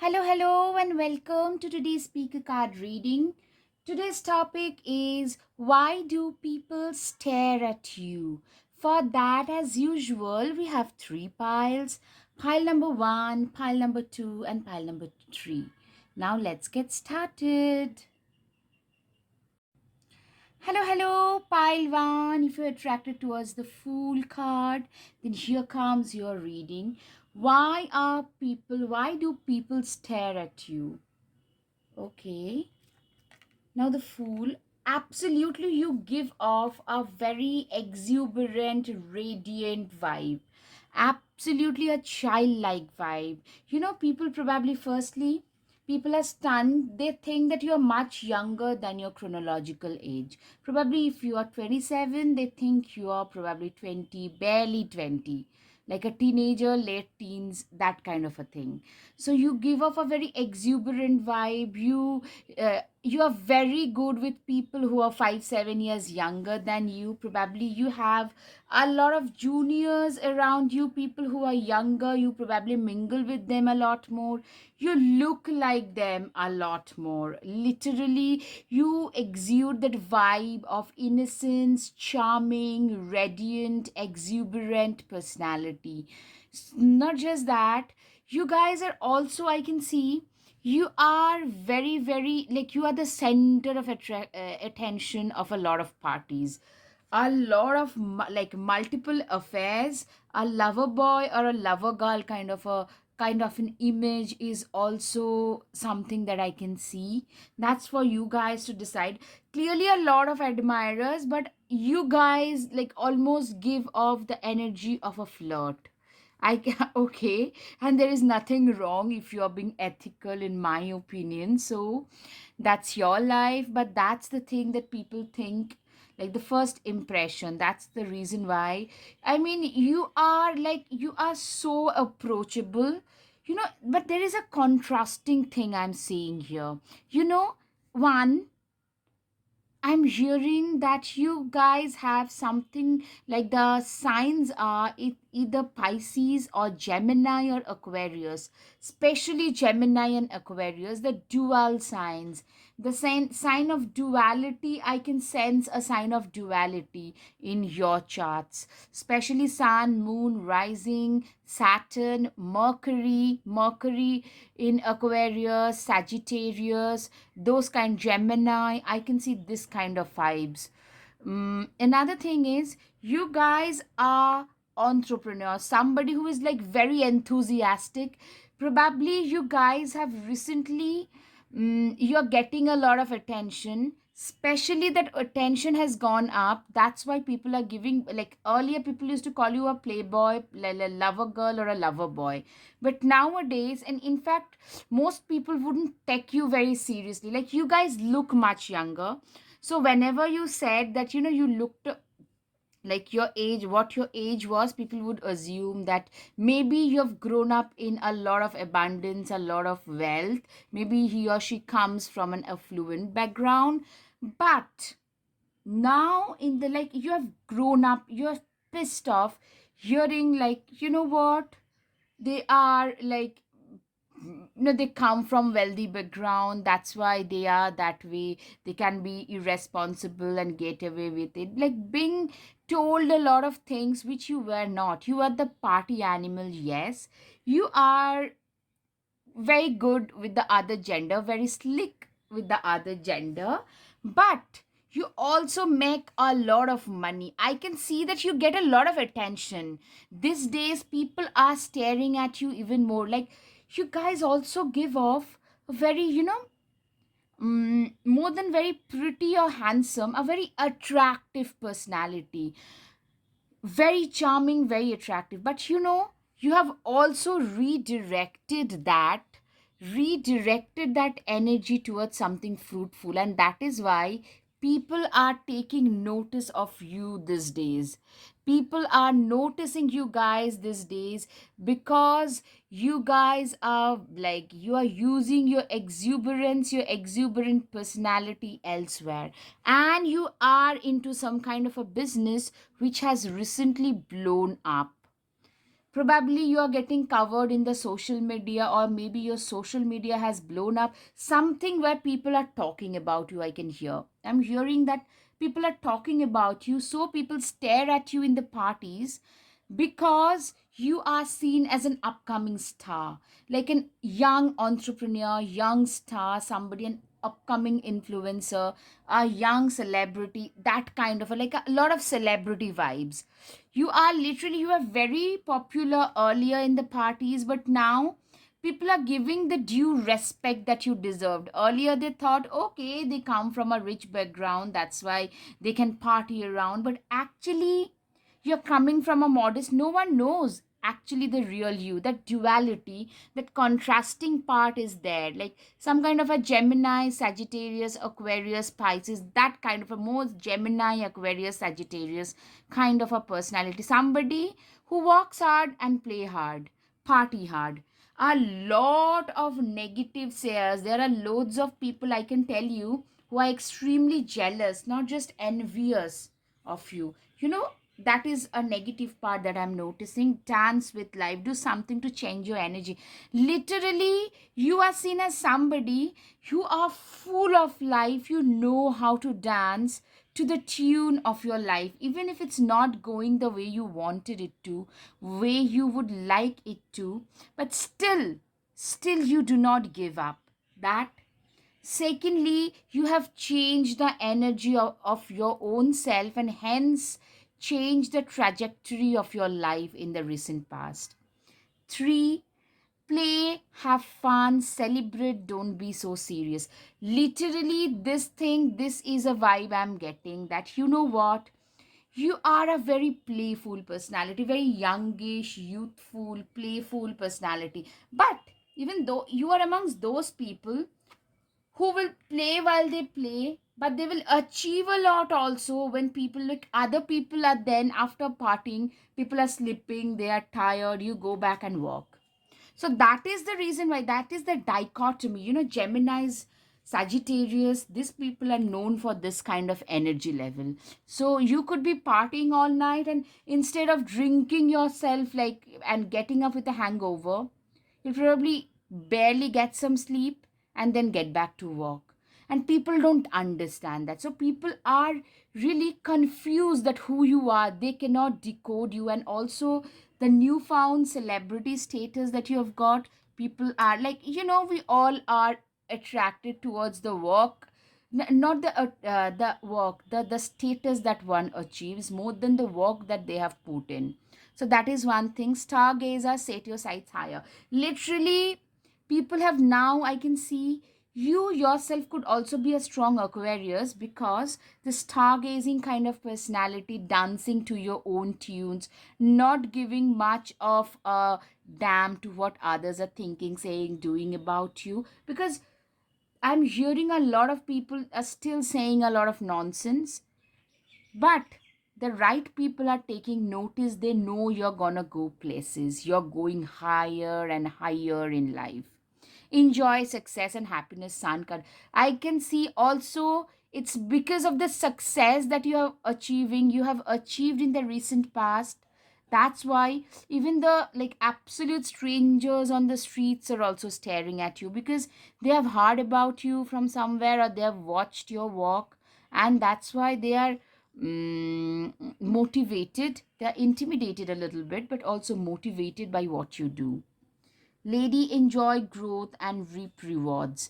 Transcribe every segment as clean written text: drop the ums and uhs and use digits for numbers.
Hello, and welcome to today's speaker card reading. Today's topic is why do people stare at you? For that, as usual, we have three piles pile number one, pile number two, and pile number three. Now, let's get started. Hello, pile one. If you're attracted towards the Fool card, then here comes your reading. Why do people stare at you? Okay. Now, the Fool, absolutely, you give off a very exuberant, radiant vibe. Absolutely a childlike vibe. People probably, firstly, people are stunned. They think that you're much younger than your chronological age. Probably, if you are 27, they think you are probably 20, barely 20, like a teenager, late teens, that kind of a thing. So you give off a very exuberant vibe. You are very good with people who are 5 7 years younger than you. Probably you have a lot of juniors around you, people who are younger. You probably mingle with them a lot more. You look like them a lot more. Literally, you exude that vibe of innocence, charming, radiant, exuberant personality. Not just that, you guys are also, I can see, you are very like you are the center of attention of a lot of parties, a lot of like multiple affairs. A lover boy or a lover girl kind of an image is also something that I can see. That's for you guys to decide. Clearly a lot of admirers, but you guys like almost give off the energy of a flirt. Okay, and there is nothing wrong if you are being ethical, in my opinion. So that's your life, but that's the thing that people think, like the first impression. That's the reason why. I mean, you are so approachable, but there is a contrasting thing I'm seeing here. One, I'm hearing that you guys have something like the signs are either Pisces or Gemini or Aquarius, especially Gemini and Aquarius, the dual signs. The sign of duality, I can sense a sign of duality in your charts, especially Sun, Moon, Rising, Saturn, Mercury in Aquarius, Sagittarius, those kind, Gemini. I can see this kind of vibes. Another thing is, you guys are entrepreneurs, somebody who is like very enthusiastic. Probably you guys have recently, you're getting a lot of attention, especially that attention has gone up. That's why people are giving, like earlier people used to call you a playboy, lover girl or a lover boy, but nowadays, and in fact most people wouldn't take you very seriously. Like, you guys look much younger. So whenever you said that, you looked like your age, what your age was, people would assume that maybe you have grown up in a lot of abundance, a lot of wealth. Maybe he or she comes from an affluent background. But now, in the, like, you have grown up, you're pissed off hearing, like, you know what, they are like, they come from wealthy background, that's why they are that way. They can be irresponsible and get away with it, like being told a lot of things which you were not. You are the party animal, yes. You are very good with the other gender, very slick with the other gender, but you also make a lot of money. I can see that you get a lot of attention. These days, people are staring at you even more. Like, you guys also give off a very, more than very pretty or handsome, a very attractive personality, very charming, very attractive. But you have also redirected that energy towards something fruitful, and that is why people are taking notice of you these days. People are noticing you guys these days because you guys are like, you are using your exuberance, your exuberant personality elsewhere, and you are into some kind of a business which has recently blown up. Probably you are getting covered in the social media, or maybe your social media has blown up something where people are talking about you. I can hear, I'm hearing that people are talking about you, so people stare at you in the parties because you are seen as an upcoming star, like an young entrepreneur, young star, somebody, an upcoming influencer, a young celebrity, that kind of like a lot of celebrity vibes. You are literally, you are very popular earlier in the parties, but now people are giving the due respect that you deserved. Earlier they thought, okay, they come from a rich background, that's why they can party around, but actually you're coming from a modest, no one knows actually the real you. That duality, that contrasting part is there, like some kind of a Gemini, Sagittarius, Aquarius, Pisces, that kind of a more Gemini, Aquarius, Sagittarius kind of a personality. Somebody who works hard and play hard, party hard. A lot of negative sayers, there are loads of people, I can tell you, who are extremely jealous, not just envious of you. You know, that is a negative part that I'm noticing. Dance with life, do something to change your energy. Literally, you are seen as somebody, you are full of life, you know how to dance to the tune of your life, even if it's not going the way you wanted it to, way you would like it to, but still you do not give up. That, secondly, you have changed the energy of your own self, and hence changed the trajectory of your life in the recent past. Three, play, have fun, celebrate, don't be so serious. Literally, this is a vibe I'm getting, that you know what? You are a very playful personality, very youngish, youthful, playful personality. But even though you are amongst those people who will play while they play, but they will achieve a lot also when people, like other people are, then after partying, people are sleeping, they are tired, you go back and work. So that is the reason why, that is the dichotomy. You know, Gemini's, Sagittarius, these people are known for this kind of energy level. So you could be partying all night, and instead of drinking yourself like and getting up with a hangover, you'll probably barely get some sleep and then get back to work. And people don't understand that. So people are really confused that who you are. They cannot decode you. And also the newfound celebrity status that you have got, people are like, you know, we all are attracted towards the work, not the work, the status that one achieves more than the work that they have put in. So that is one thing. Stargazer, set your sights higher. Literally, people have now, I can see, you yourself could also be a strong Aquarius, because the stargazing kind of personality, dancing to your own tunes, not giving much of a damn to what others are thinking, saying, doing about you. Because I'm hearing a lot of people are still saying a lot of nonsense, but the right people are taking notice. They know you're gonna go places, you're going higher and higher in life. Enjoy success and happiness, sun card. I can see also it's because of the success that you have achieved in the recent past. That's why even the like absolute strangers on the streets are also staring at you, because they have heard about you from somewhere, or they have watched your walk, and that's why they are motivated. They are intimidated a little bit, but also motivated by what you do. Lady, enjoy growth and reap rewards.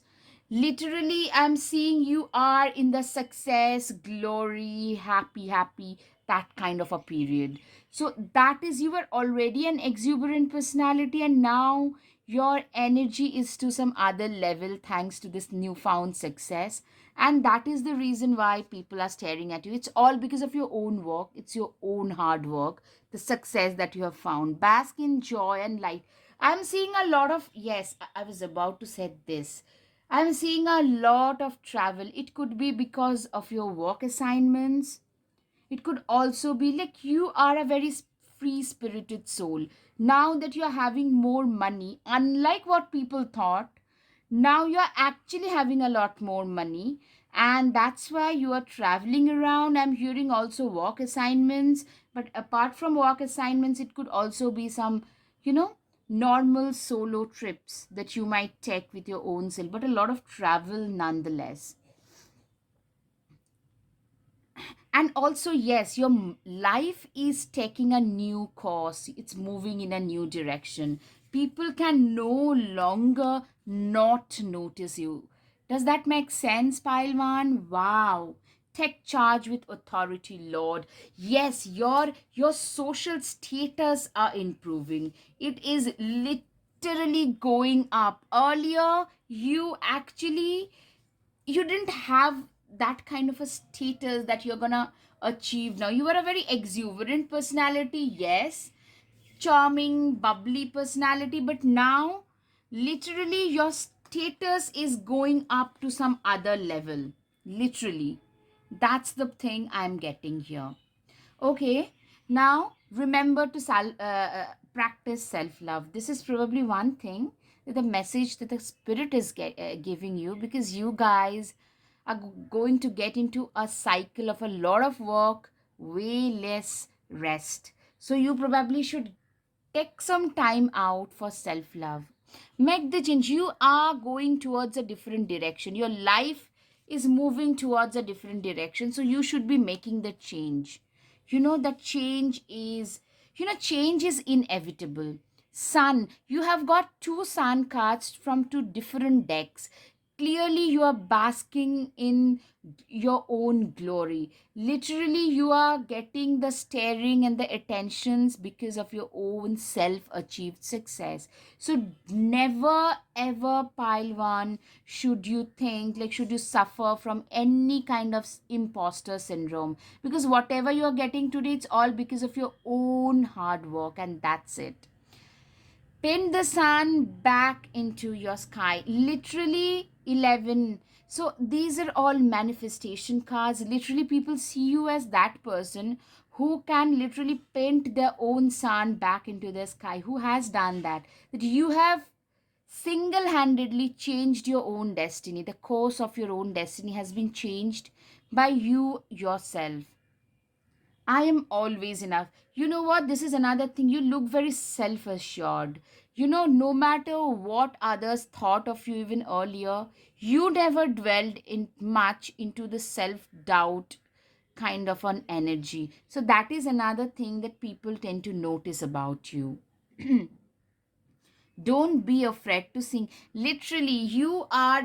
Literally, I'm seeing you are in the success, glory, happy, that kind of a period. So, that is, you were already an exuberant personality, and now your energy is to some other level thanks to this newfound success. And that is the reason why people are staring at you. It's all because of your own work, it's your own hard work, the success that you have found. Bask in joy and light. I'm seeing a lot of, yes, I was about to say this. I'm seeing a lot of travel. It could be because of your work assignments. It could also be like you are a very free spirited soul. Now that you're having more money, unlike what people thought, now you're actually having a lot more money. And that's why you are traveling around. I'm hearing also work assignments, but apart from work assignments, it could also be some, you know, normal solo trips that you might take with your own self, but a lot of travel nonetheless. And also, yes, your life is taking a new course, it's moving in a new direction. People can no longer not notice you. Does that make sense, Pailman? Wow. Take charge with authority, Lord. Yes, your social status are improving. It is literally going up. Earlier you actually, you didn't have that kind of a status that you're gonna achieve now. You were a very exuberant personality, yes, charming, bubbly personality, but now literally your status is going up to some other level. Literally. That's the thing I'm getting here. Okay, now remember to practice self love. This is probably one thing, the message that the spirit is giving you, because you guys are going to get into a cycle of a lot of work, way less rest. So you probably should take some time out for self love. Make the change. You are going towards a different direction. Your life is moving towards a different direction. So you should be making the change. You know that change is, change is inevitable. Sun, you have got two sun cards from two different decks. Clearly you are basking in your own glory. Literally you are getting the staring and the attentions because of your own self achieved success. So never ever, Pilwan, should you think like, should you suffer from any kind of imposter syndrome, because whatever you are getting today, it's all because of your own hard work, and that's it. Pin the sun back into your sky. Literally 11. So these are all manifestation cards. Literally, people see you as that person who can literally paint their own sun back into the sky. Who has done that? That you have single handedly changed your own destiny. The course of your own destiny has been changed by you yourself. I am always enough. You know what? This is another thing. You look very self assured. No matter what others thought of you even earlier, you never dwelled in much into the self doubt kind of an energy. So that is another thing that people tend to notice about you. Don't be afraid to sing. Literally, you are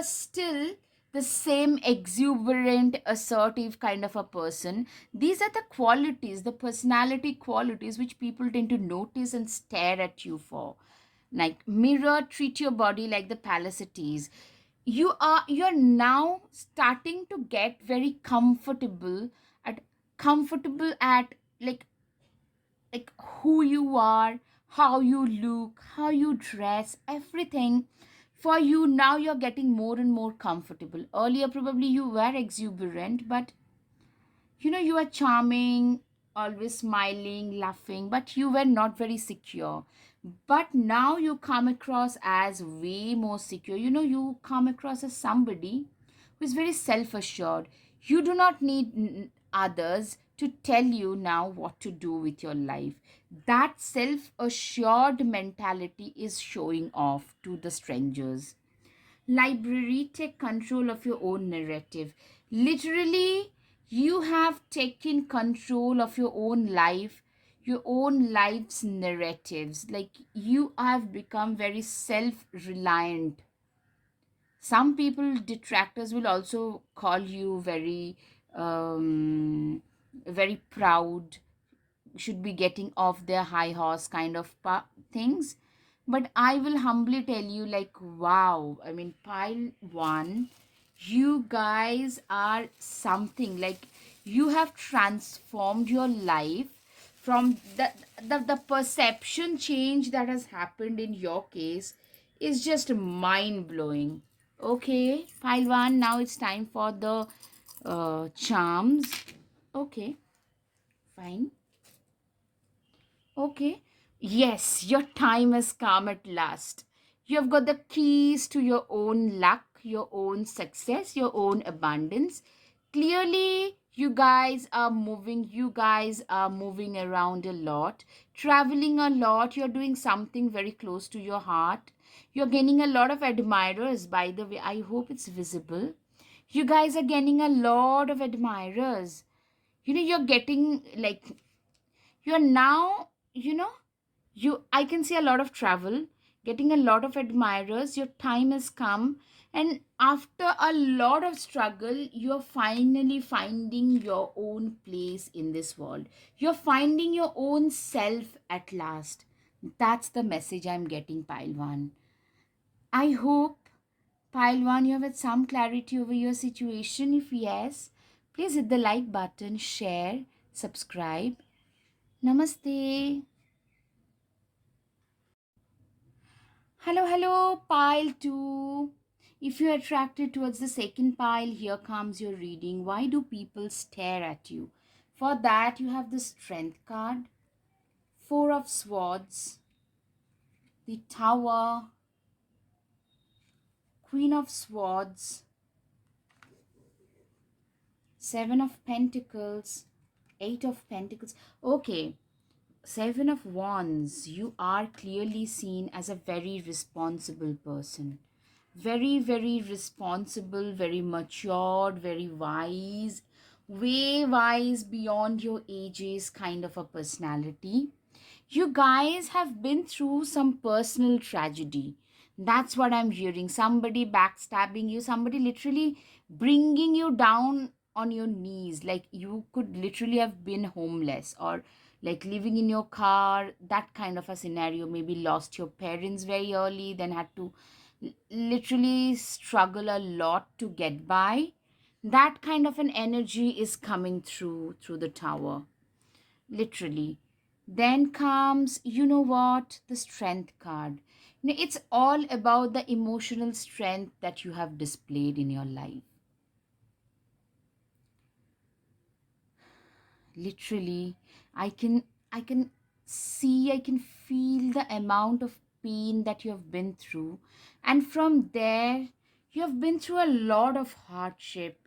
still the same exuberant, assertive kind of a person. These are the qualities, the personality qualities, which people tend to notice and stare at you for. Like mirror, treat your body like the palace it is. You're now starting to get very comfortable at like who you are, how you look, how you dress, everything. For you now, you're getting more and more comfortable. Earlier, probably you were exuberant, but you are charming, always smiling, laughing, but you were not very secure. But now you come across as way more secure. You come across as somebody who is very self assured. You do not need others to tell you now what to do with your life. That self assured mentality is showing off to the strangers. Library, take control of your own narrative. Literally, you have taken control of your own life, your own life's narratives. Like, you have become very self reliant. Some people, detractors, will also call you very proud, should be getting off their high horse kind of things. But I will humbly tell you, like, wow, I mean, pile one, you guys are something. Like, you have transformed your life from the perception change that has happened in your case is just mind blowing. Okay, pile one, now it's time for the charms. Okay, fine. Okay. Yes, your time has come at last. You have got the keys to your own luck. your own success, your own abundance. Clearly, you guys are moving around a lot, traveling a lot. You're doing something very close to your heart. You're gaining a lot of admirers, by the way. I hope it's visible. You guys are gaining a lot of admirers. You're getting like, you're now, I can see a lot of travel, getting a lot of admirers. Your time has come, and after a lot of struggle, you're finally finding your own place in this world. You're finding your own self at last. That's the message I'm getting, Pile One. I hope, Pile One, you have had some clarity over your situation. If yes, please hit the like button, share, subscribe. Namaste. Hello, hello, pile 2. If you're attracted towards the second pile, here comes your reading. Why do people stare at you? For that, you have the Strength card, Four of Swords, the Tower, Queen of Swords, Seven of Pentacles, Eight of Pentacles. Okay, Seven of Wands. You are clearly seen as a very responsible person. Very, very responsible, very matured, very wise, way wise beyond your ages kind of a personality. You guys have been through some personal tragedy. That's what I'm hearing. Somebody backstabbing you, somebody literally bringing you down on your knees. Like you could literally have been homeless or like living in your car, that kind of a scenario. Maybe lost your parents very early, then had to literally struggle a lot to get by. That kind of an energy is coming through the tower, literally. Then comes, you know what, the Strength card. It's all about the emotional strength that you have displayed in your life. Literally, I can see, I can feel the amount of pain that you have been through, and from there you have been through a lot of hardship.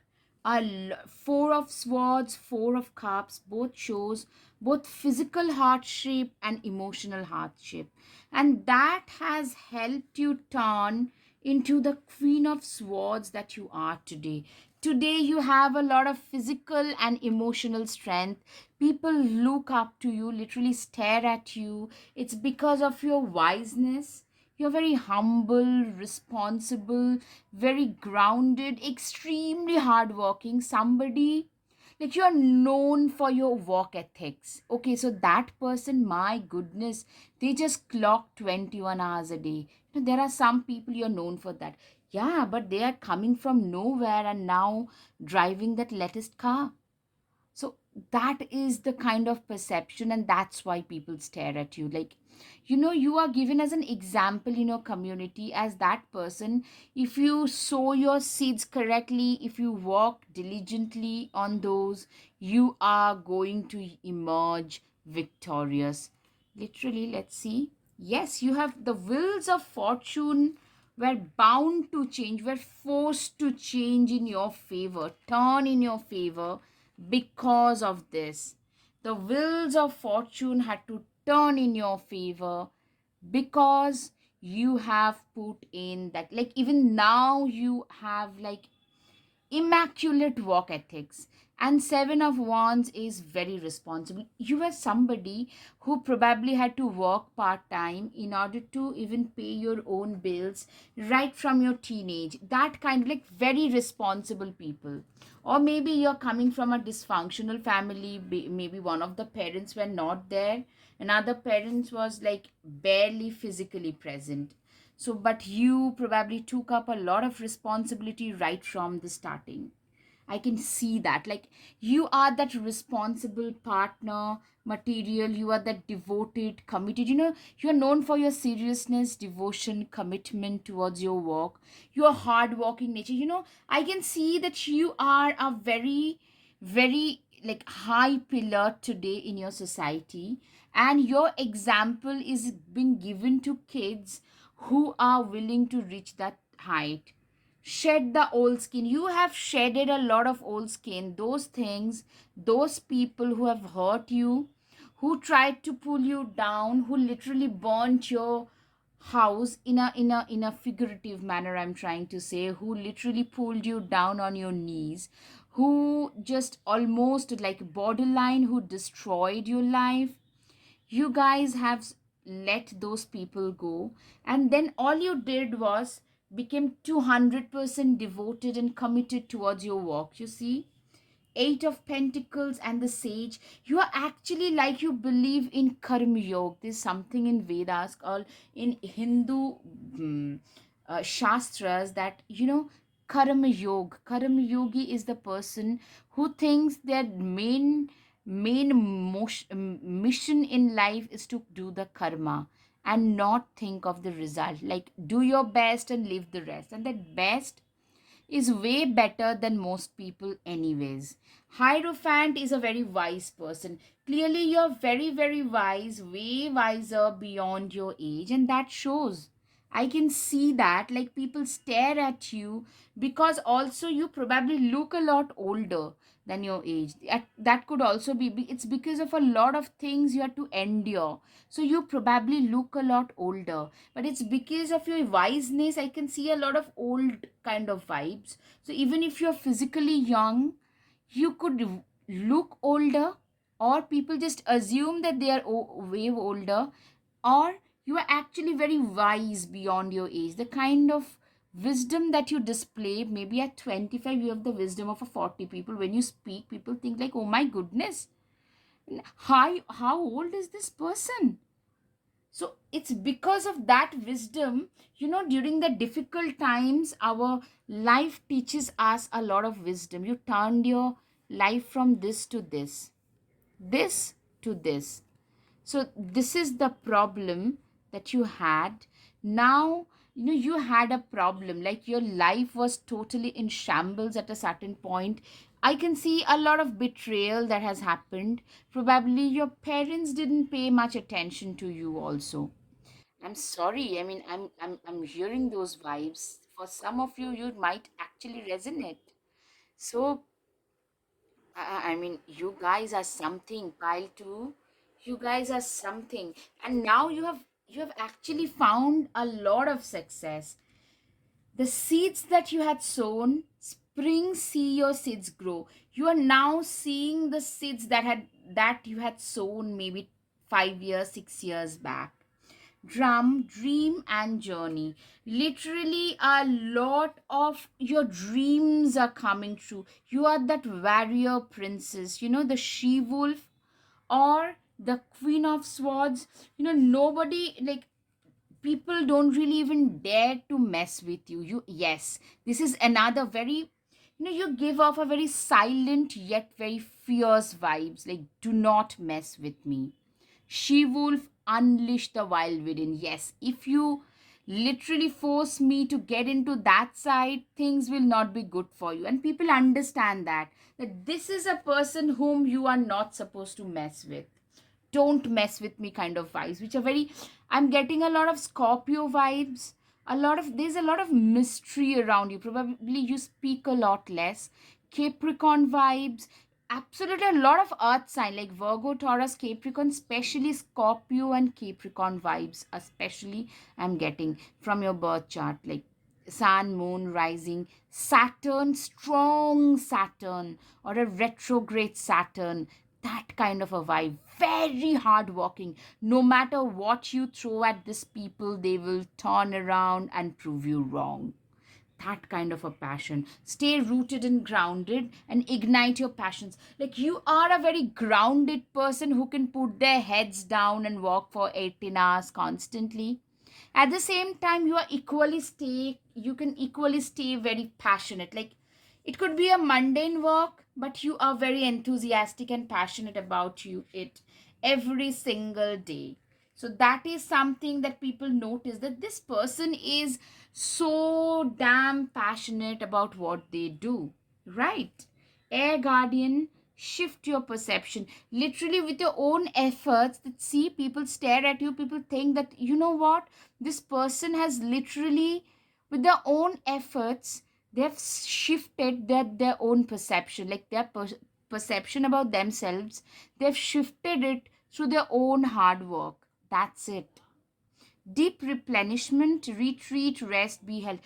Four of Swords, Four of Cups, both shows both physical hardship and emotional hardship, and that has helped you turn into the Queen of Swords that you are today. Today you have a lot of physical and emotional strength. People look up to you, literally stare at you. It's because of your wiseness. You're very humble, responsible, very grounded, extremely hardworking. Somebody like you are known for your work ethics. Okay, so that person, my goodness, they just clock 21 hours a day. There are some people you're known for that. Yeah, but they are coming from nowhere and now driving that latest car. So that is the kind of perception, and that's why people stare at you. Like, you are given as an example in your community as that person. If you sow your seeds correctly, if you work diligently on those, you are going to emerge victorious. Literally, let's see. Yes, you have the wheels of fortune were bound to change, were forced to change in your favor, turn in your favor because of this. The wheels of fortune had to turn in your favor because you have put in that, like, even now you have like immaculate work ethics. And Seven of Wands is very responsible. You are somebody who probably had to work part time in order to even pay your own bills right from your teenage. That kind of like very responsible people. Or maybe you're coming from a dysfunctional family. Maybe one of the parents were not there, another parent was like barely physically present. So, but you probably took up a lot of responsibility right from the starting. I can see that. Like, you are that responsible partner material. You are that devoted, committed. You're known for your seriousness, devotion, commitment towards your work, your hardworking nature. I can see that you are a very, very like high pillar today in your society, and your example is being given to kids who are willing to reach that height. Shed the old skin. You have shedded a lot of old skin. Those things, those people who have hurt you, who tried to pull you down, who literally burnt your house in a figurative manner, I'm trying to say, who literally pulled you down on your knees, who just almost like borderline, who destroyed your life. You guys have let those people go, and then all you did was became 200% devoted and committed towards your work. You see, Eight of Pentacles and the Sage. You are actually like, you believe in Karma Yoga. There's something in Vedas called, in Hindu Shastras, that, Karma Yoga. Karma Yogi is the person who thinks their mission in life is to do the karma and not think of the result. Like, do your best and leave the rest. And that best is way better than most people anyways. Hierophant is a very wise person. Clearly you're very, very wise, way wiser beyond your age, and that shows. I can see that, like, people stare at you because also you probably look a lot older than your age. That could also it's because of a lot of things you have to endure. So you probably look a lot older, but it's because of your wiseness. I can see a lot of old kind of vibes. So even if you're physically young, you could look older, or people just assume that they are way older, or you are actually very wise beyond your age. The kind of wisdom that you display, maybe at 25 you have the wisdom of a 40 people. When you speak, people think like, oh my goodness, how old is this person? So it's because of that wisdom, during the difficult times, our life teaches us a lot of wisdom. You turned your life from this to this to this. So this is the problem that you had. Now, you had a problem, like your life was totally in shambles at a certain point. I can see a lot of betrayal that has happened. Probably your parents didn't pay much attention to you also. I'm sorry. I mean, I'm hearing those vibes. For some of you, you might actually resonate. So, I mean, you guys are something. Pile two, you guys are something. And now you have actually found a lot of success. The seeds that you had sown, spring see your seeds grow. You are now seeing the seeds that you had sown maybe 5 years, 6 years back. Drum, dream, and journey. Literally, a lot of your dreams are coming true. You are that warrior princess, the she wolf, or the queen of swords. Nobody, like, people don't really even dare to mess with you. Yes, this is another very, you give off a very silent yet very fierce vibes, like, do not mess with me. She wolf, unleash the wild within. Yes, if you literally force me to get into that side, things will not be good for you. And people understand that this is a person whom you are not supposed to mess with. Don't mess with me kind of vibes, which are very, I'm getting a lot of Scorpio vibes. There's a lot of mystery around you. Probably you speak a lot less. Capricorn vibes. Absolutely, a lot of earth sign like Virgo, Taurus, Capricorn, especially Scorpio and Capricorn vibes, especially I'm getting from your birth chart, like sun, moon, rising, Saturn, strong Saturn, or a retrograde Saturn. That kind of a vibe. Very hardworking. No matter what you throw at these people, they will turn around and prove you wrong. That kind of a passion. Stay rooted and grounded and ignite your passions. Like, you are a very grounded person who can put their heads down and walk for 18 hours constantly. At the same time, you can equally stay very passionate. Like, it could be a mundane work, but you are very enthusiastic and passionate about it every single day. So that is something that people notice, that this person is so damn passionate about what they do, right? Air guardian, shift your perception. Literally, with your own efforts, that see, people stare at you, people think that, you know what, this person has literally, with their own efforts, they've shifted their own perception, like their perception about themselves. They've shifted it through their own hard work. That's it. Deep replenishment, retreat, rest, be held.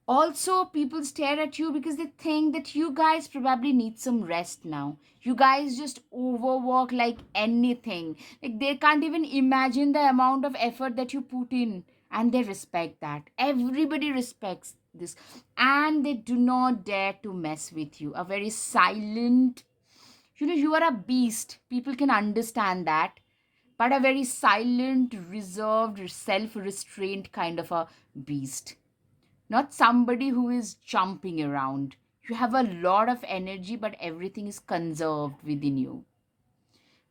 Also, people stare at you because they think that you guys probably need some rest now. You guys just overwork like anything. Like they can't even imagine the amount of effort that you put in, and they respect that. Everybody respects this, and they do not dare to mess with you. A very silent, you are a beast. People can understand that, but a very silent, reserved, self restrained kind of a beast, not somebody who is jumping around. You have a lot of energy, but everything is conserved within you.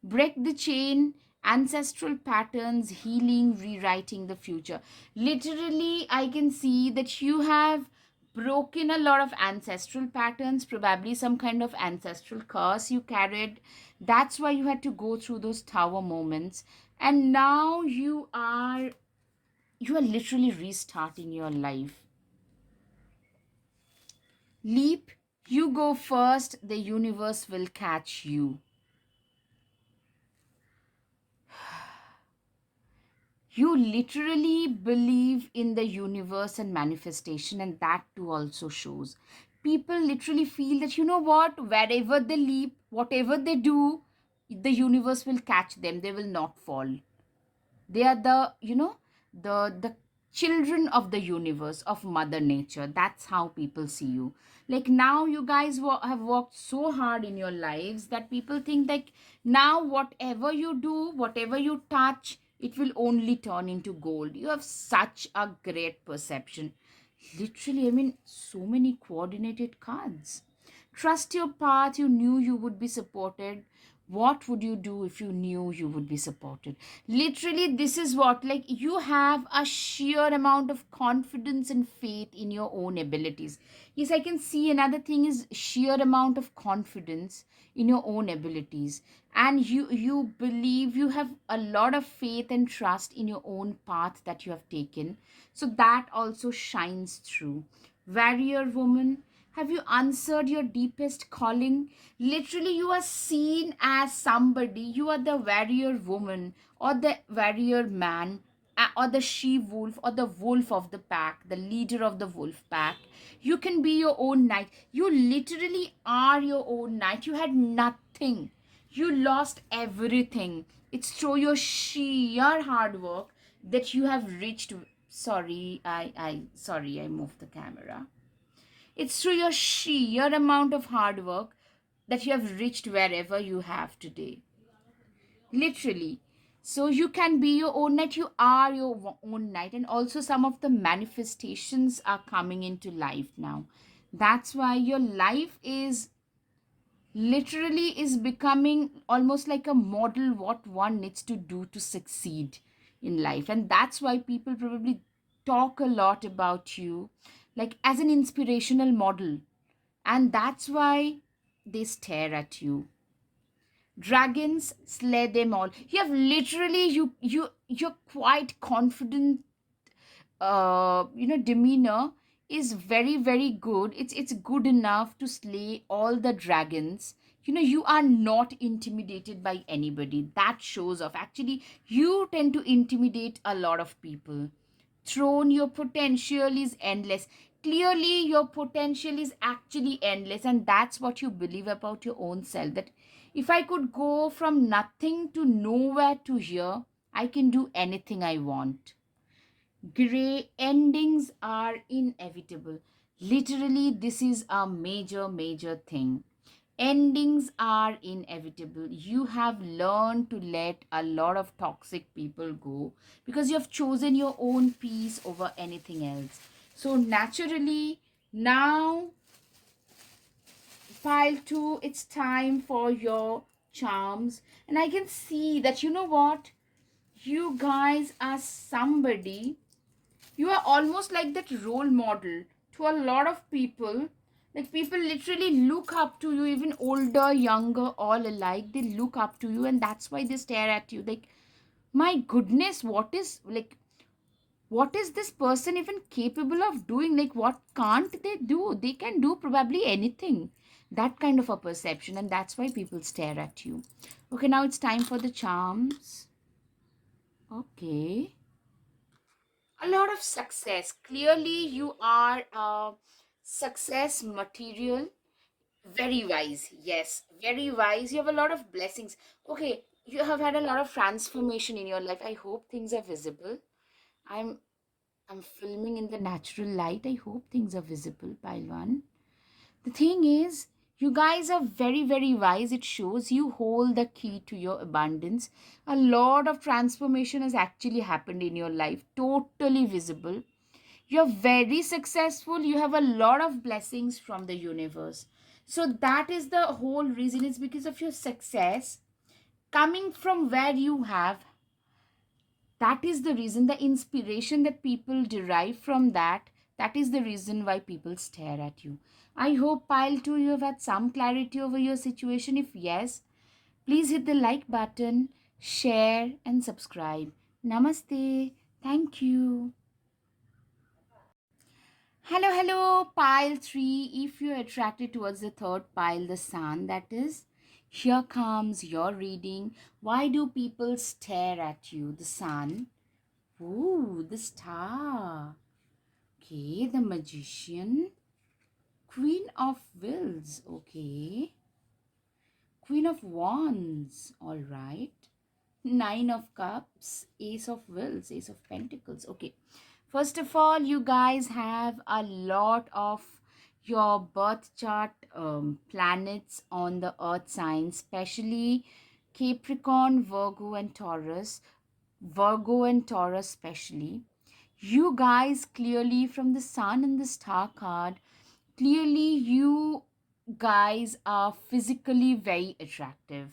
Break the chain, ancestral patterns, healing, rewriting the future. Literally, I can see that you have broken a lot of ancestral patterns, probably some kind of ancestral curse you carried. That's why you had to go through those tower moments. And now you are literally restarting your life. Leap, you go first, the universe will catch you. You literally believe in the universe and manifestation, and that too also shows. People literally feel that, you know what, wherever they leap, whatever they do, the universe will catch them, they will not fall. They are the children of the universe, of mother nature. That's how people see you. Like now you guys have worked so hard in your lives that people think like now whatever you do, whatever you touch, it will only turn into gold. You have such a great perception. Literally, I mean, so many coordinated cards. Trust your path. You knew you would be supported. What would you do if you knew you would be supported? Literally, this is what, like, you have a sheer amount of confidence and faith in your own abilities. Yes, I can see another thing is sheer amount of confidence in your own abilities. And you believe, you have a lot of faith and trust in your own path that you have taken. So that also shines through. Warrior woman, have you answered your deepest calling? Literally, you are seen as somebody. You are the warrior woman or the warrior man, or the she wolf or the wolf of the pack, the leader of the wolf pack. You can be your own knight. You literally are your own knight. You had nothing. You lost everything. It's through your sheer hard work that you have reached. Sorry, I moved the camera. It's through your sheer amount of hard work that you have reached wherever you have today. Literally. So you can be your own knight. You are your own knight. And also some of the manifestations are coming into life now. That's why your life is literally is becoming almost like a model what one needs to do to succeed in life. And that's why people probably talk a lot about you, like as an inspirational model, and that's why they stare at you. Dragons, slay them all. You have literally, you're quite confident, demeanor is very very good. It's good enough to slay all the dragons. You are not intimidated by anybody. That shows off. Actually, you tend to intimidate a lot of people. Throne, your potential is endless. Clearly your potential is actually endless, and that's what you believe about your own self, that if I could go from nothing to nowhere to here, I can do anything I want. Gray, endings are inevitable. Literally, this is a major, major thing. Endings are inevitable. You have learned to let a lot of toxic people go because you have chosen your own peace over anything else. So, naturally, now, pile two, it's time for your charms. And I can see that, you know what? You guys are somebody, you are almost like that role model to a lot of people. Like people literally look up to you, even older, younger, all alike. They look up to you, and that's why they stare at you like, my goodness, what is like, What is this person even capable of doing? Like, what can't they do? They can do probably anything. That kind of a perception, and that's why people stare at you. Okay, now it's time for the charms. Okay. A lot of success. Clearly, you are a success material. Very wise. Yes, very wise. You have a lot of blessings. Okay, you have had a lot of transformation in your life. I hope things are visible. I'm I'm filming in the natural light. I hope things are visible, Pailwan. The thing is, you guys are very, very wise. It shows you hold the key to your abundance. A lot of transformation has actually happened in your life, totally visible. You're very successful. You have a lot of blessings from the universe. So, that is the whole reason. It's because of your success coming from where you have. That is the reason, the inspiration that people derive from that. That is the reason why people stare at you. I hope, pile 2, you have had some clarity over your situation. If yes, please hit the like button, share, and subscribe. Namaste. Thank you. Hello, hello, pile 3. If you're attracted towards the third pile, the sun, that is, here comes your reading. Why do people stare at you? The sun. Ooh, the star. Okay, the magician. Queen of Wills. Okay. Queen of Wands. All right. Nine of Cups. Ace of Wills. Ace of Pentacles. Okay. First of all, you guys have a lot of your birth chart planets on the earth signs, especially Capricorn, Virgo, and Taurus. Virgo and Taurus, especially. You guys clearly, from the sun and the star card, clearly you guys are physically very attractive.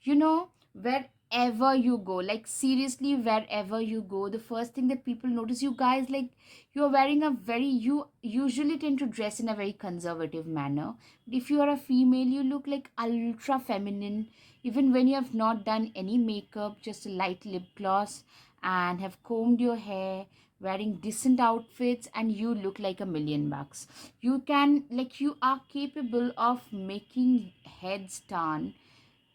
You know, wherever you go, like seriously, wherever you go, the first thing that people notice, you guys, like, you're wearing a very, you usually tend to dress in a very conservative manner. But if you are a female, you look like ultra feminine, even when you have not done any makeup, just a light lip gloss, and have combed your hair, wearing decent outfits, and you look like $1,000,000. You can, like, you are capable of making heads turn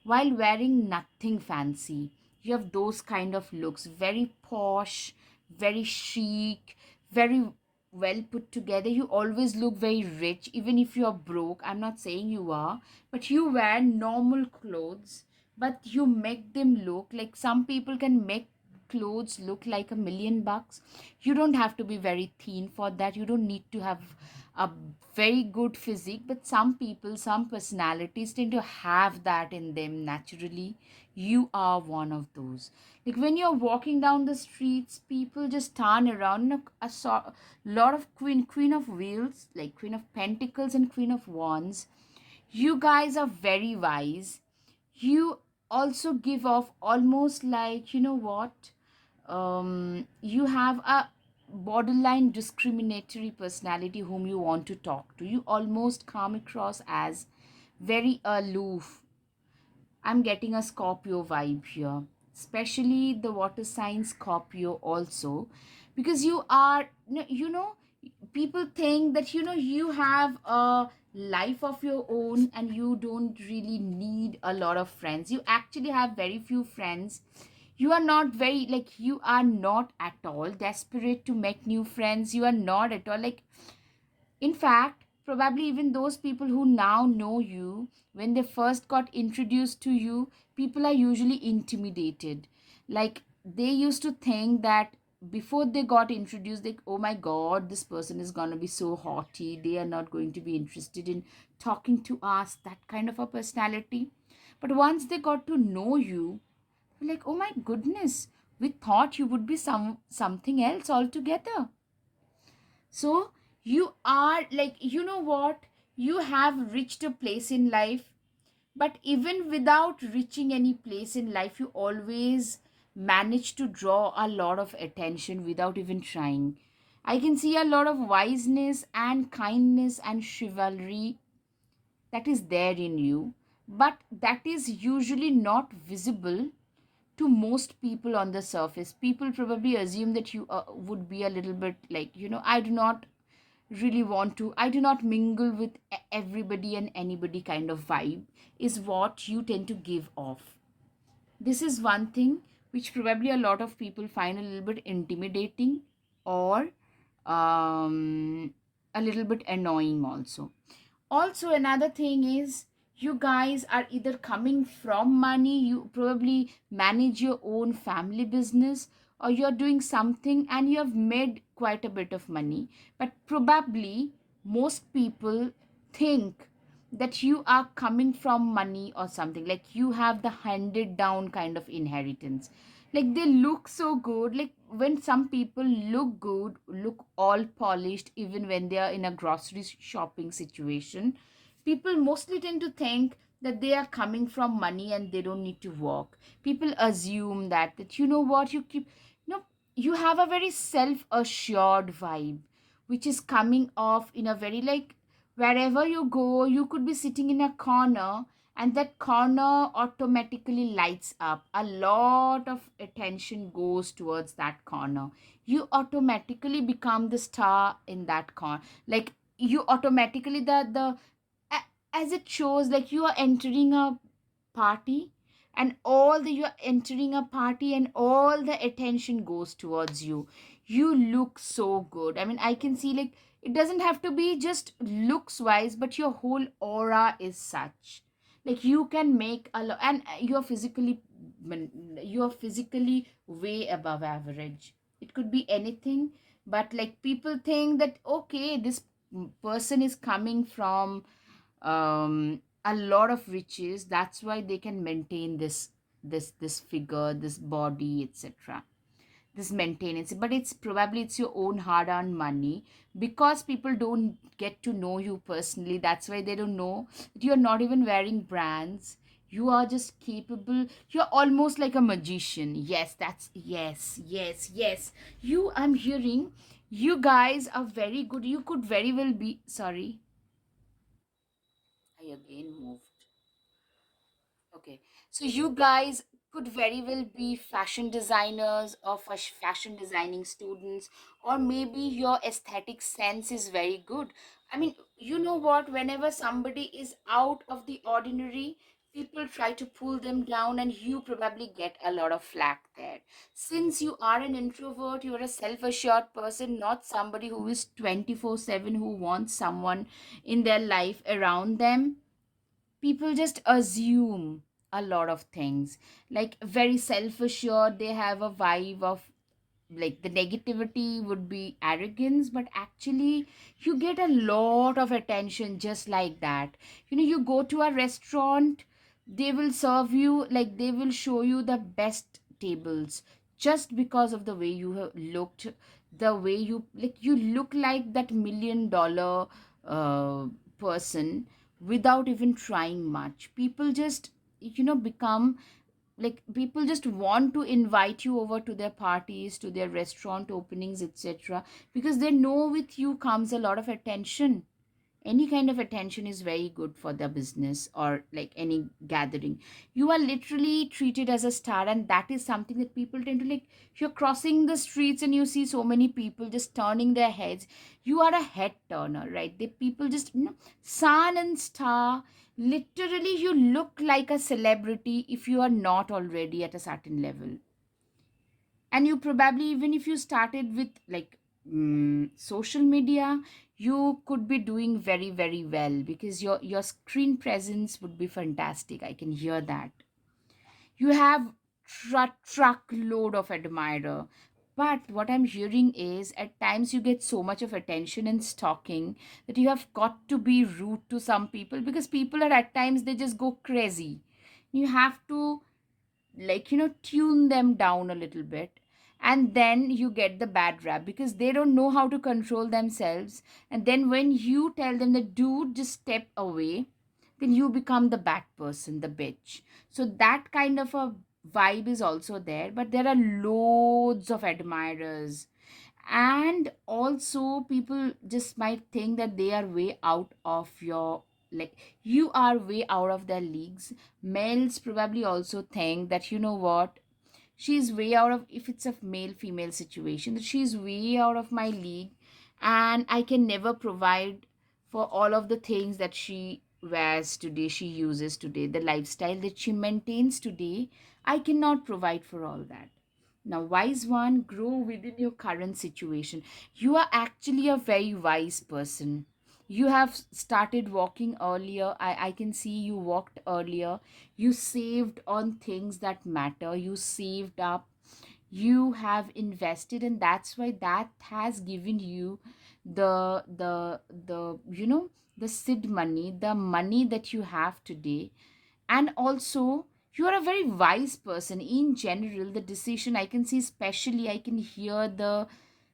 while wearing nothing fancy. You have those kind of looks, very posh, very chic, very well put together. You always look very rich, even if you are broke. I'm not saying you are, but you wear normal clothes, but you make them look like, some people can make clothes look like $1,000,000. You don't have to be very thin for that. You don't need to have a very good physique, but some people, some personalities tend to have that in them naturally. You are one of those. Like when you're walking down the streets, people just turn around. Lot of queen of wheels, like Queen of Pentacles and Queen of Wands. You guys are very wise. You also give off almost like, you know what, you have a borderline discriminatory personality whom you want to talk to. You almost come across as very aloof. I'm getting a Scorpio vibe here, especially the water sign Scorpio also, because you are, you know, people think that, you know, you have a life of your own and you don't really need a lot of friends. You actually have very few friends. You are not very, like, you are not at all desperate to make new friends. You are not at all like, in fact, probably even those people who now know you, when they first got introduced to you, people are usually intimidated. Like, they used to think that before they got introduced, like, oh my god, this person is going to be so haughty. They are not going to be interested in talking to us, that kind of a personality. But once they got to know you, they're like, oh my goodness, we thought you would be something else altogether. So you are like, you know what, you have reached a place in life, but even without reaching any place in life, you always manage to draw a lot of attention without even trying. I can see a lot of wiseness and kindness and chivalry that is there in you, but that is usually not visible to most people on the surface, people probably assume that you would be a little bit like, I do not really want to, I do not mingle with everybody and anybody kind of vibe is what you tend to give off. This is one thing which probably a lot of people find a little bit intimidating, or a little bit annoying also. Also, another thing is, you guys are either coming from money, you probably manage your own family business, or you're doing something and you have made quite a bit of money. But probably most people think that you are coming from money or something, like you have the handed down kind of inheritance. Like they look so good, like when some people look good, look all polished, even when they are in a grocery shopping situation, people mostly tend to think that they are coming from money and they don't need to work. People assume that what, you keep, you have a very self assured vibe, which is coming off in a very, like, wherever you go, you could be sitting in a corner, and that corner automatically lights up. A lot of attention goes towards that corner. You automatically become the star in that corner. Like, you automatically, as it shows, like you are entering a party, and you are entering a party and all the attention goes towards you. You look so good. I mean, I can see, like, it doesn't have to be just looks wise, but your whole aura is such, like you can make a lot, and you're physically way above average. It could be anything, but like people think that, okay, this person is coming from a lot of riches, that's why they can maintain this figure, this body, etc., this maintenance. But it's probably it's your own hard earned money, because people don't get to know you personally. That's why they don't know that you're not even wearing brands. You are just capable. You're almost like a magician. Yes, that's, yes, yes, yes. I'm hearing you guys are very good. You could very well be, sorry, I again moved. Okay. So you guys could very well be fashion designers, or fashion designing students, or maybe your aesthetic sense is very good. I mean, you know what? Whenever somebody is out of the ordinary, people try to pull them down, and you probably get a lot of flack there. Since you are an introvert, you're a self assured person, not somebody who is 24/7, who wants someone in their life around them. People just assume a lot of things, like very self assured, they have a vibe of, like, the negativity would be arrogance, but actually you get a lot of attention just like that. You go to a restaurant, they will serve you, like they will show you the best tables, just because of the way you have looked, the way you, like, you look like that $1 million person, without even trying much. People just, become, like, people just want to invite you over to their parties, to their restaurant openings, etc., because they know with you comes a lot of attention. Any kind of attention is very good for the business, or like any gathering. You are literally treated as a star, and that is something that people tend to, like, you're crossing the streets and you see so many people just turning their heads. You are a head turner, right? The people just, sun and star. Literally, you look like a celebrity if you are not already at a certain level. And you probably, even if you started with, like, social media, you could be doing very very well, because your screen presence would be fantastic. I can hear that. You have truckload of admirer. But what I'm hearing is, at times you get so much of attention and stalking, that you have got to be rude to some people, because people are, at times they just go crazy. You have to, like, tune them down a little bit. And then you get the bad rap, because they don't know how to control themselves. And then when you tell them that, dude, just step away, then you become the bad person, the bitch. So that kind of a vibe is also there, but there are loads of admirers. And also people just might think that they are way out of your, like, you are way out of their leagues. Males probably also think that, you know what, she's way out of, if it's a male female situation, that she's way out of my league, and I can never provide for all of the things that she wears today, she uses today, the lifestyle that she maintains today. I cannot provide for all that. Now, wise one, grow within your current situation. You are actually a very wise person. You have started walking earlier. I can see you walked earlier. You saved on things that matter. You saved up. You have invested, and that's why that has given you the seed money, the money that you have today. And also, you are a very wise person in general. The decision I can see, especially I can hear the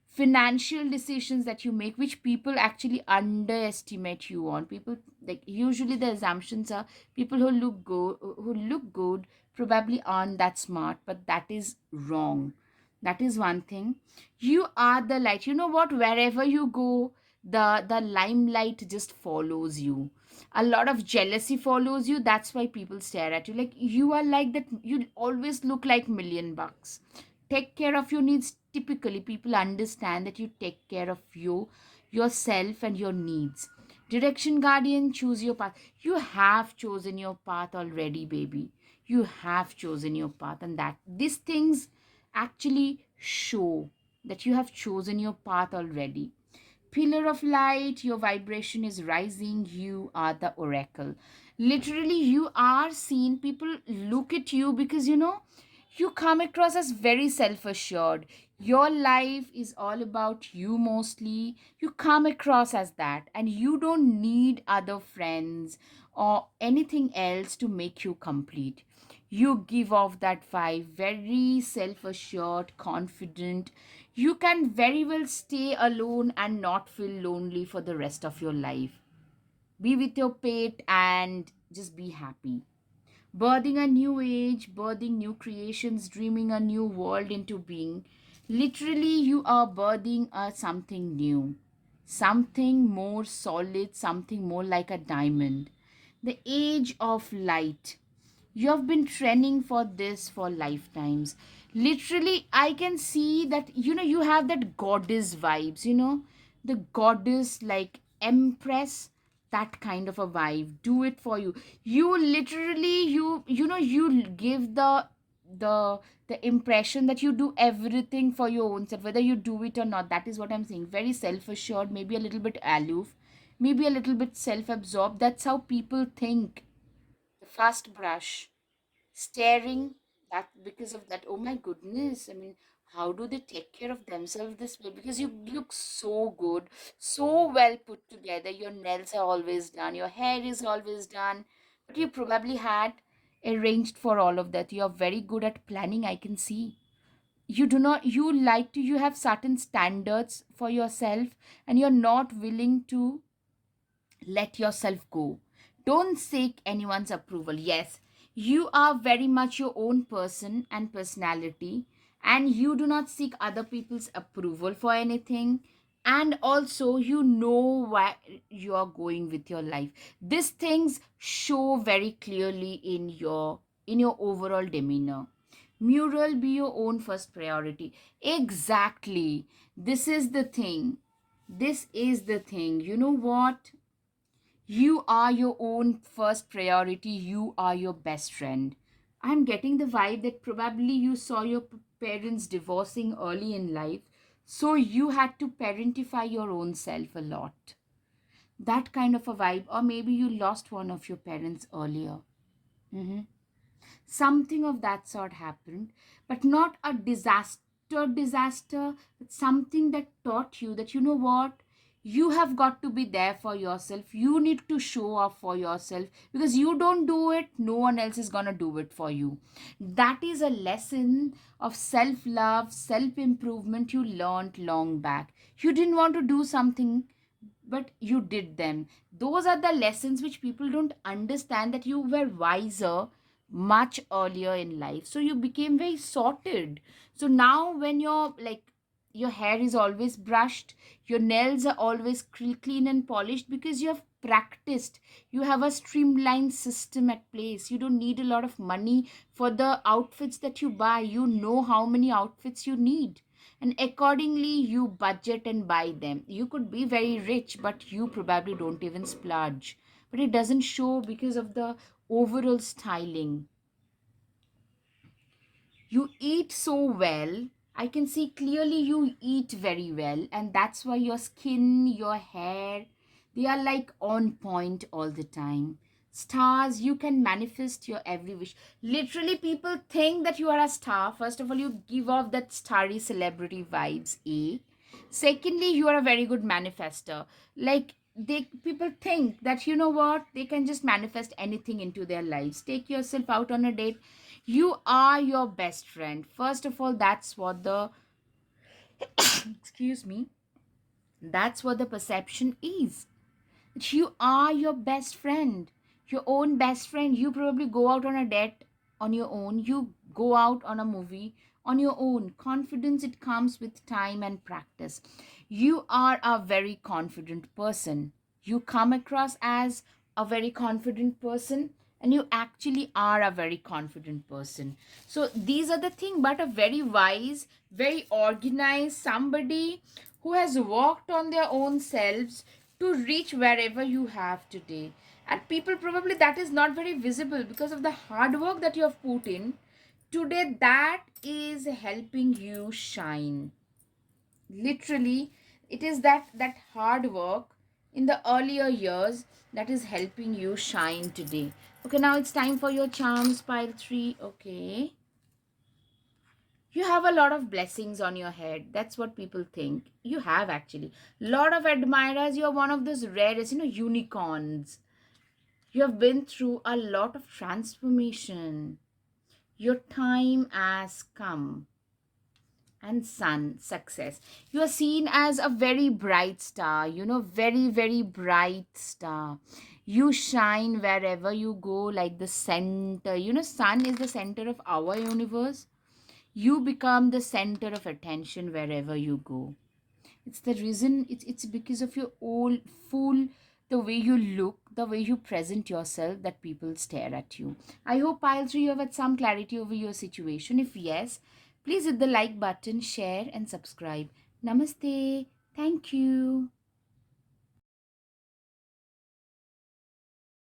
financial decisions that you make, which people actually underestimate you on. People, like, usually the assumptions are people who look good probably aren't that smart, but that is wrong. That is one thing. You are the light. You know what, wherever you go, the limelight just follows you. A lot of jealousy follows you. That's why people stare at you. Like, you are like that, you always look like million bucks. Take care of your needs. Typically, people understand that you take care of yourself and your needs. Direction guardian, choose your path. You have chosen your path already, baby. You have chosen your path, and that these things actually show that you have chosen your path already. Pillar of light, your vibration is rising. You are the oracle. Literally, you are seen. People look at you because you come across as very self assured. Your life is all about you mostly. You come across as that, and you don't need other friends or anything else to make you complete. You give off that vibe, very self assured, confident. You can very well stay alone and not feel lonely for the rest of your life. Be with your pet and just be happy. Birthing a new age, birthing new creations, dreaming a new world into being. Literally, you are birthing something new, something more solid, something more like a diamond. The age of light. You have been training for this for lifetimes. Literally, I can see that you have that goddess vibes, the goddess, like empress, that kind of a vibe. Do it for you. You literally, you give the the impression that you do everything for your own self, whether you do it or not. That is what I'm saying. Very self assured, maybe a little bit aloof, maybe a little bit self absorbed. That's how people think. The fast brush, staring, that because of that. Oh my goodness, I mean, how do they take care of themselves this way? Because you look so good, so well put together. Your nails are always done, your hair is always done, but you probably had arranged for all of that. You are very good at planning, I can see. You have certain standards for yourself, and you're not willing to let yourself go. Don't seek anyone's approval. Yes, you are very much your own person and personality, and you do not seek other people's approval for anything. And also, you know where you are going with your life. These things show very clearly in your overall demeanor. Mural, be your own first priority. Exactly. This is the thing. This is the thing. You know what? You are your own first priority. You are your best friend. I'm getting the vibe that probably you saw your parents divorcing early in life, so you had to parentify your own self a lot. That kind of a vibe. Or maybe you lost one of your parents earlier. Mhm. Something of that sort happened, but not a disaster, but something that taught you that, you know what, you have got to be there for yourself. You need to show up for yourself, because you don't do it, no one else is going to do it for you. That is a lesson of self love, self improvement you learned long back. You didn't want to do something, but you did them. Those are the lessons which people don't understand, that you were wiser much earlier in life, so you became very sorted. So now when you're like your hair is always brushed, your nails are always clean and polished, because you have practiced. You have a streamlined system at place. You don't need a lot of money for the outfits that you buy. You know how many outfits you need, and accordingly you budget and buy them. You could be very rich, but you probably don't even splurge, but it doesn't show because of the overall styling. You eat so well. I can see clearly you eat very well, and that's why your skin, your hair, they are like on point all the time. Stars, you can manifest your every wish. Literally, people think that you are a star. First of all, you give off that starry celebrity vibes, A. Secondly, you are a very good manifester. Like, they people think that, you know what, they can just manifest anything into their lives. Take yourself out on a date. You are your best friend. First of all, that's what the excuse me, that's what the perception is. That you are your best friend, your own best friend. You probably go out on a date on your own. You go out on a movie on your own. Confidence, it comes with time and practice. You are a very confident person. You come across as a very confident person, and you actually are a very confident person. So these are the thing. But a very wise, very organized somebody who has worked on their own selves to reach wherever you have today. And people probably, that is not very visible because of the hard work that you have put in today, that is helping you shine. Literally, it is that hard work in the earlier years that is helping you shine today. Okay, now it's time for your charms pile 3. Okay, you have a lot of blessings on your head. That's what people think. You have actually lot of admirers. You're one of those rarest, unicorns. You have been through a lot of transformation. Your time has come. And sun, success. You are seen as a very bright star, very, very bright star. You shine wherever you go, like the center. Sun is the center of our universe. You become the center of attention wherever you go. It's the reason, it's because of your old full, the way you look, the way you present yourself, that people stare at you. I hope, pile 3, you have had some clarity over your situation. If yes, please hit the like button, share and subscribe. Namaste. Thank you.